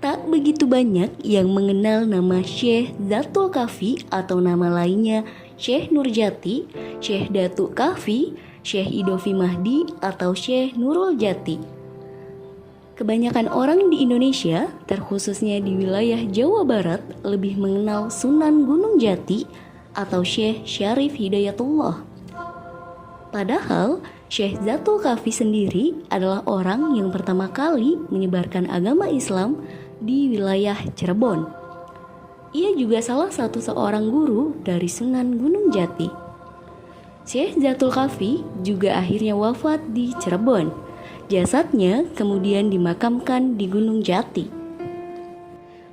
Tak begitu banyak yang mengenal nama Syekh Zatul Kahfi atau nama lainnya Syekh Nurjati, Syekh Datuk Kahfi, Syekh Idofi Mahdi atau Syekh Nurul Jati. Kebanyakan orang di Indonesia, terkhususnya di wilayah Jawa Barat, lebih mengenal Sunan Gunung Jati atau Syekh Syarif Hidayatullah. Padahal Syekh Zatul Kahfi sendiri adalah orang yang pertama kali menyebarkan agama Islam di wilayah Cirebon. Ia juga salah satu seorang guru dari Sunan Gunung Jati. Syekh Zatul Kahfi juga akhirnya wafat di Cirebon. Jasadnya kemudian dimakamkan di Gunung Jati.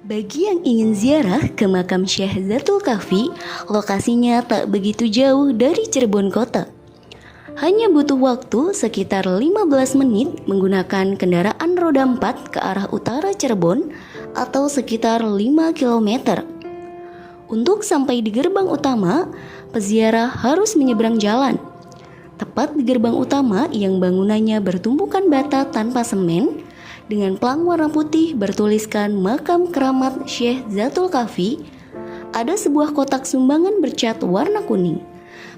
Bagi yang ingin ziarah ke makam Syekh Zatul Kahfi, lokasinya tak begitu jauh dari Cirebon kota. Hanya butuh waktu sekitar 15 menit menggunakan kendaraan roda 4 ke arah utara Cirebon atau sekitar 5 km. Untuk sampai di gerbang utama, peziarah harus menyeberang jalan. Tepat di gerbang utama yang bangunannya bertumpukan bata tanpa semen, dengan pelang warna putih bertuliskan Makam Keramat Syekh Zatul Kahfi, ada sebuah kotak sumbangan bercat warna kuning.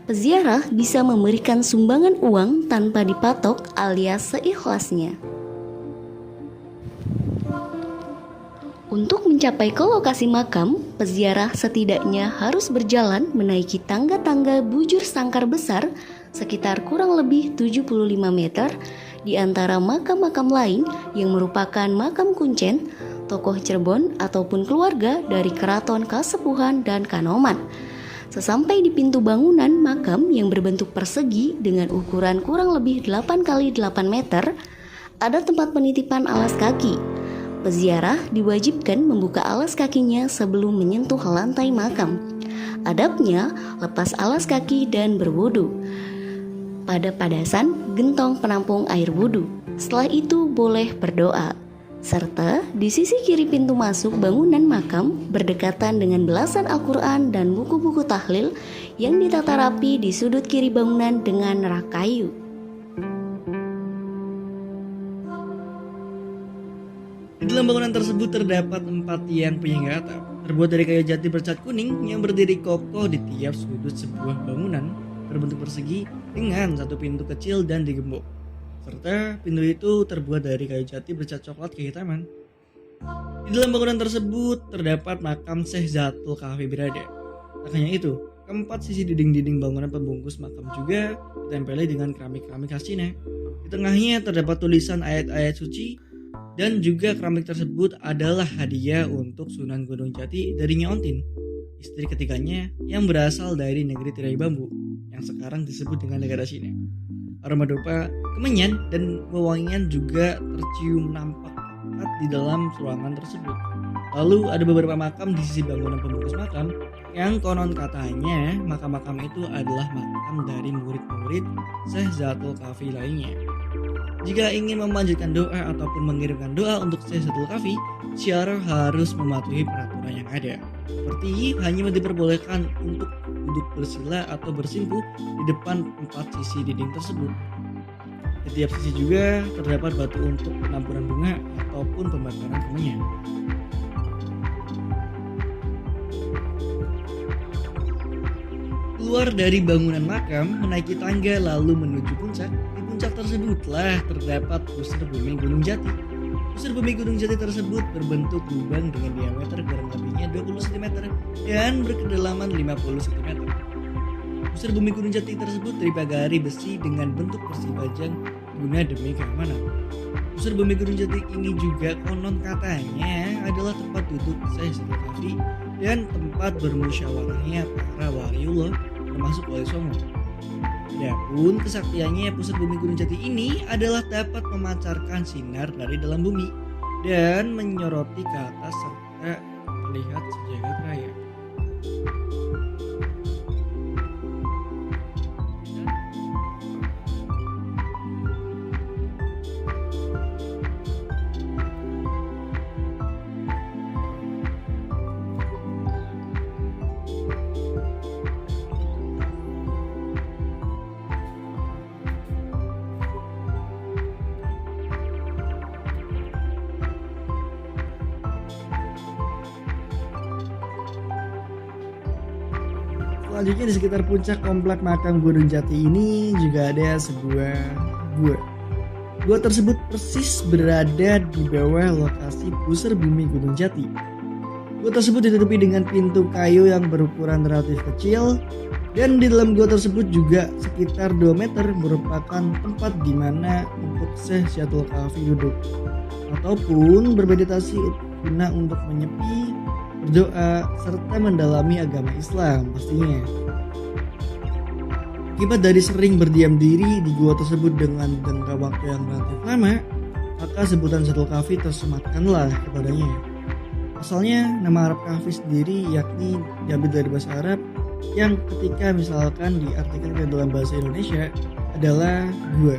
Peziarah bisa memberikan sumbangan uang tanpa dipatok alias seikhlasnya. Untuk mencapai ke lokasi makam, peziarah setidaknya harus berjalan menaiki tangga-tangga bujur sangkar besar sekitar kurang lebih 75 meter di antara makam-makam lain yang merupakan makam kuncen, tokoh Cirebon ataupun keluarga dari keraton Kasepuhan dan Kanoman. Sesampai di pintu bangunan makam yang berbentuk persegi dengan ukuran kurang lebih 8 x 8 meter, ada tempat penitipan alas kaki. Peziarah diwajibkan membuka alas kakinya sebelum menyentuh lantai makam. Adabnya, lepas alas kaki dan berwudu pada padasan gentong penampung air wudu. Setelah itu boleh berdoa. Serta di sisi kiri pintu masuk bangunan makam berdekatan dengan belasan Al-Quran dan buku-buku tahlil yang ditata rapi di sudut kiri bangunan dengan rak kayu. Di dalam bangunan tersebut terdapat 4 tiang penyangga atap terbuat dari kayu jati bercat kuning yang berdiri kokoh di tiap sudut sebuah bangunan berbentuk persegi dengan satu pintu kecil dan digembok. Serta pintu itu terbuat dari kayu jati bercat coklat kehitaman. Di dalam bangunan tersebut terdapat makam Syekh Zatul Kahfi berada. Tak hanya itu, keempat sisi dinding-dinding bangunan pembungkus makam juga ditempeli dengan keramik-keramik khas Cina. Di tengahnya terdapat tulisan ayat-ayat suci, dan juga keramik tersebut adalah hadiah untuk Sunan Gunung Jati dari Nyaontin, istri ketiganya yang berasal dari negeri tirai bambu yang sekarang disebut dengan negara Cina. Aroma dupa, kemenyan, dan wewangian juga tercium nampak pekat di dalam ruangan tersebut. Lalu ada beberapa makam di sisi bangunan pembungkus makam yang konon katanya makam-makam itu adalah makam dari murid-murid Syekh Zatul Kahfi lainnya. Jika ingin memanjatkan doa ataupun mengirimkan doa untuk Syekh Zatul Kahfi, syiar harus mematuhi peraturan yang ada. Seperti hanya diperbolehkan untuk duduk bersila atau bersimpuh di depan 4 sisi dinding tersebut. Di tiap sisi juga terdapat batu untuk penampuran bunga ataupun pembakaran kemenyan. Keluar dari bangunan makam, menaiki tangga lalu menuju puncak. Di puncak tersebutlah terdapat pusar bumi Gunung Jati. Pusar bumi Gunung Jati tersebut berbentuk lubang dengan diameter kurang lebihnya 20 cm dan berkedalaman 50 cm. Pusar bumi Gunung Jati tersebut dipagari besi dengan bentuk persibajang guna demi keamanan. Pusar bumi Gunung Jati ini juga konon katanya adalah tempat duduk Syekh Zatul Kahfi dan tempat bermusyawarahnya para waliullah termasuk Wali Songo. Adapun kesaktiannya pusat bumi Gunung Jati ini adalah dapat memancarkan sinar dari dalam bumi dan menyoroti ke atas serta terlihat sejagat raya. Selanjutnya di sekitar puncak komplek makam Gunung Jati ini juga ada sebuah gua. Gua tersebut persis berada di bawah lokasi pusar bumi Gunung Jati. Gua tersebut ditutupi dengan pintu kayu yang berukuran relatif kecil, dan di dalam gua tersebut juga sekitar 2 meter merupakan tempat di mana untuk Syekh Zatul Kahfi duduk ataupun bermeditasi guna untuk menyepi, berdoa, serta mendalami agama Islam pastinya. Akibat dari sering berdiam diri di gua tersebut dengan jangka waktu yang relatif lama, maka sebutan Zatul Kahfi tersematkanlah kepadanya. Asalnya nama Arab Kahfi sendiri yakni diambil dari bahasa Arab yang ketika misalkan diartikan ke dalam bahasa Indonesia adalah gua.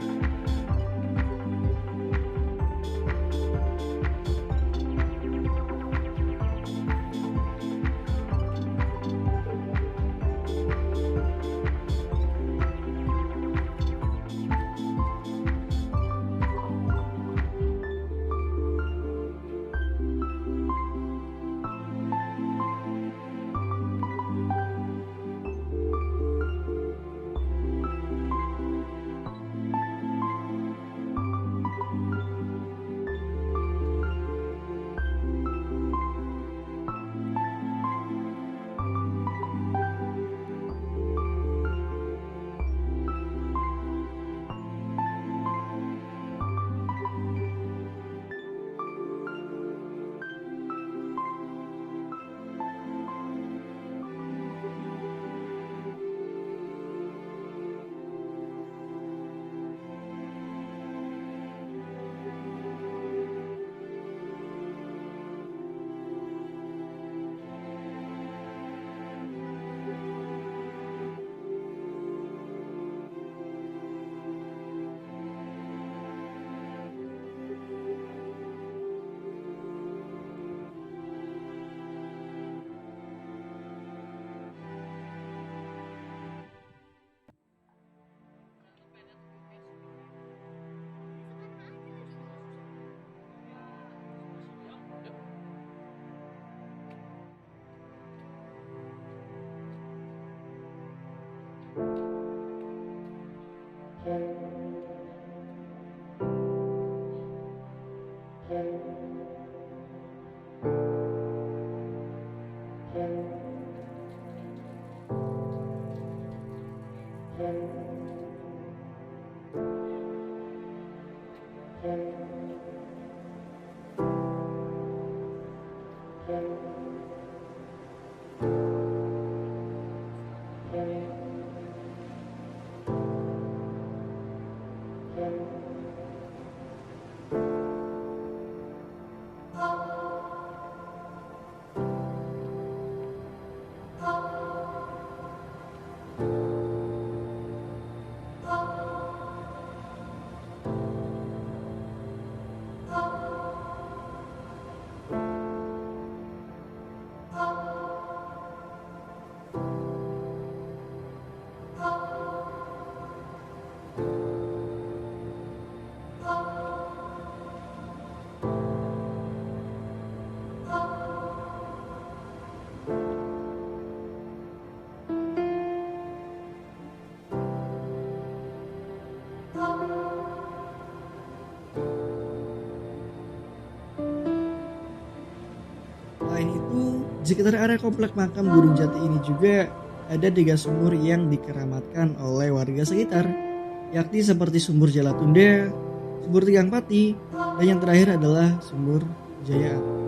Selain itu, di sekitar area komplek makam Gunung Jati ini juga ada 3 sumur yang dikeramatkan oleh warga sekitar, yakni seperti sumur Jalatunda, sumur Tigang Pati, dan yang terakhir adalah sumur Jayaan.